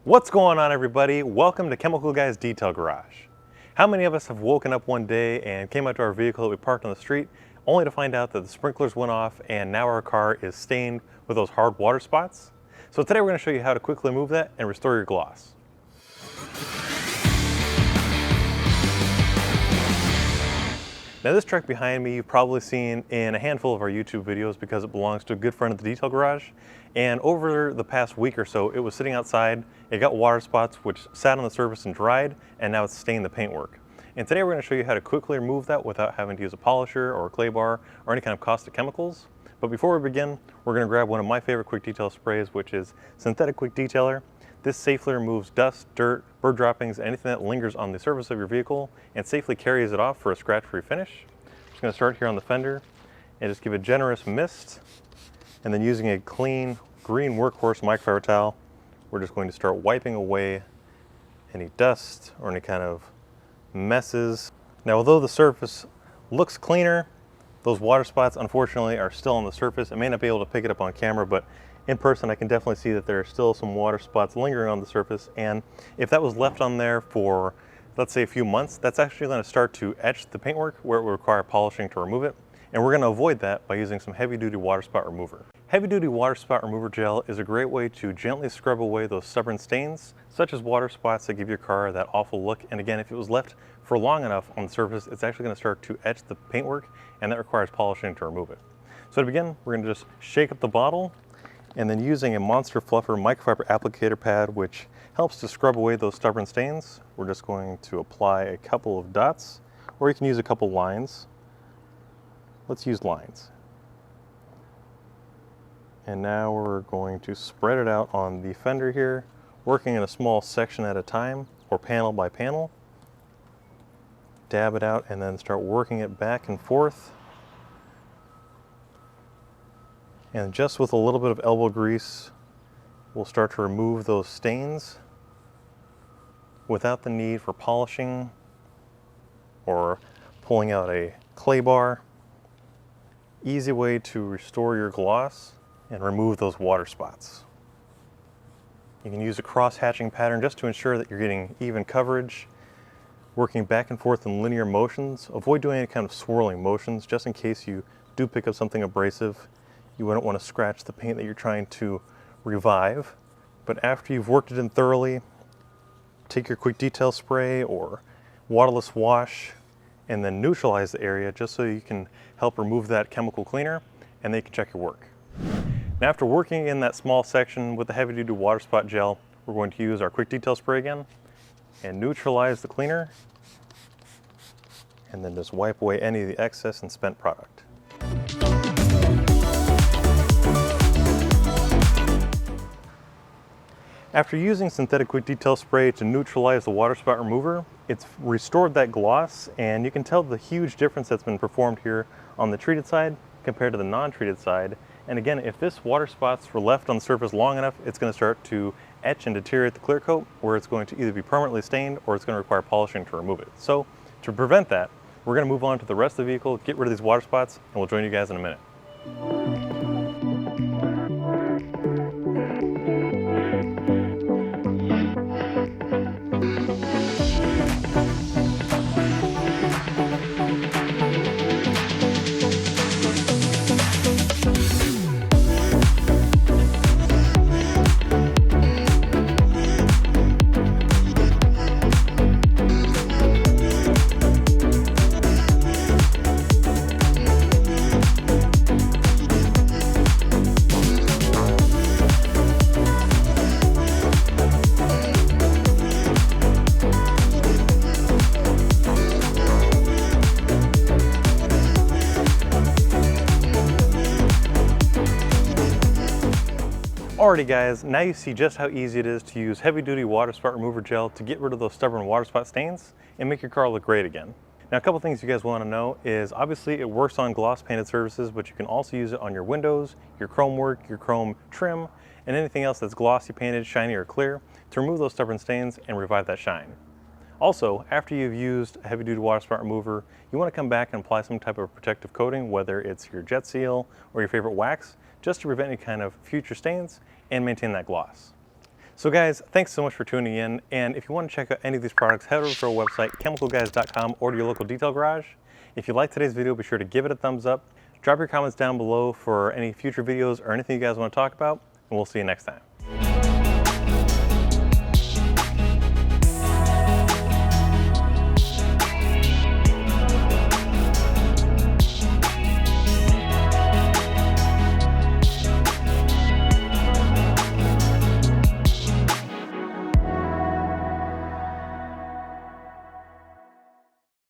What's going on, everybody? Welcome to Chemical Guys Detail Garage. How many of us have woken up one day and came out to our vehicle that we parked on the street only to find out that the sprinklers went off and now our car is stained with those hard water spots? So today we're going to show you how to quickly remove that and restore your gloss. Now this truck behind me you've probably seen in a handful of our YouTube videos because it belongs to a good friend of the Detail Garage. And over the past week or so, it was sitting outside, it got water spots which sat on the surface and dried, and now it's stained the paintwork. And today we're going to show you how to quickly remove that without having to use a polisher or a clay bar or any kind of caustic chemicals. But before we begin, we're going to grab one of my favorite quick detail sprays, which is Synthetic Quick Detailer. This safely removes dust, dirt, bird droppings, anything that lingers on the surface of your vehicle and safely carries it off for a scratch-free finish. I'm just going to start here on the fender and just give a generous mist, and then using a clean green workhorse microfiber towel, we're just going to start wiping away any dust or any kind of messes. Now, although the surface looks cleaner, those water spots unfortunately are still on the surface. I may not be able to pick it up on camera, but in person I can definitely see that there are still some water spots lingering on the surface, and if that was left on there for, let's say, a few months, that's actually going to start to etch the paintwork where it will require polishing to remove it, and we're going to avoid that by using some heavy-duty water spot remover. Heavy-duty water spot remover gel is a great way to gently scrub away those stubborn stains, such as water spots that give your car that awful look, and again, if it was left for long enough on the surface, it's actually going to start to etch the paintwork, and that requires polishing to remove it. So to begin, we're going to just shake up the bottle, and then using a Monster Fluffer microfiber applicator pad, which helps to scrub away those stubborn stains, we're just going to apply a couple of dots, or you can use a couple lines. Let's use lines. And now we're going to spread it out on the fender here, working in a small section at a time, or panel by panel. Dab it out and then start working it back and forth. And just with a little bit of elbow grease, we'll start to remove those stains without the need for polishing or pulling out a clay bar. Easy way to restore your gloss and remove those water spots. You can use a cross-hatching pattern just to ensure that you're getting even coverage, working back and forth in linear motions. Avoid doing any kind of swirling motions just in case you do pick up something abrasive. You wouldn't want to scratch the paint that you're trying to revive. But after you've worked it in thoroughly, take your quick detail spray or waterless wash and then neutralize the area just so you can help remove that chemical cleaner, and then you can check your work. Now, after working in that small section with the heavy-duty water spot gel, we're going to use our quick detail spray again and neutralize the cleaner, and then just wipe away any of the excess and spent product. After using synthetic quick detail spray to neutralize the water spot remover, it's restored that gloss, and you can tell the huge difference that's been performed here on the treated side compared to the non-treated side. And again, if this water spots were left on the surface long enough, it's going to start to etch and deteriorate the clear coat, where it's going to either be permanently stained or it's going to require polishing to remove it. So to prevent that, we're going to move on to the rest of the vehicle, get rid of these water spots, and we'll join you guys in a minute. Alrighty guys, now you see just how easy it is to use heavy-duty water spot remover gel to get rid of those stubborn water spot stains and make your car look great again. Now, a couple things you guys want to know is obviously it works on gloss painted surfaces, but you can also use it on your windows, your chrome work, your chrome trim, and anything else that's glossy painted, shiny, or clear to remove those stubborn stains and revive that shine. Also, after you've used a heavy-duty water spot remover, you want to come back and apply some type of protective coating, whether it's your jet seal or your favorite wax, just to prevent any kind of future stains and maintain that gloss. So guys, thanks so much for tuning in, and if you want to check out any of these products, head over to our website, chemicalguys.com, or to your local detail garage. If you liked today's video, be sure to give it a thumbs up. Drop your comments down below for any future videos or anything you guys want to talk about, and we'll see you next time.